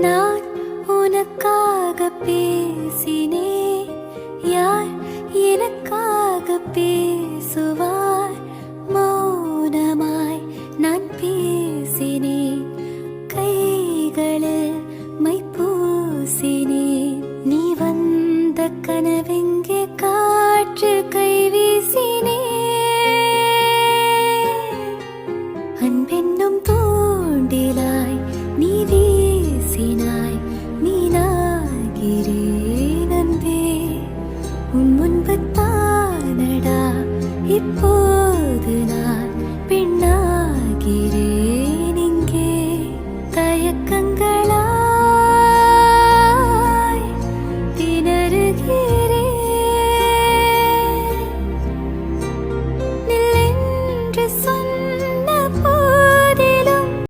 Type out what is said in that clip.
நான் உனக்காக பேசினேன், யார் எனக்காக பேசுவார்? மௌனமாய் நான் பேசினேன், கைகளை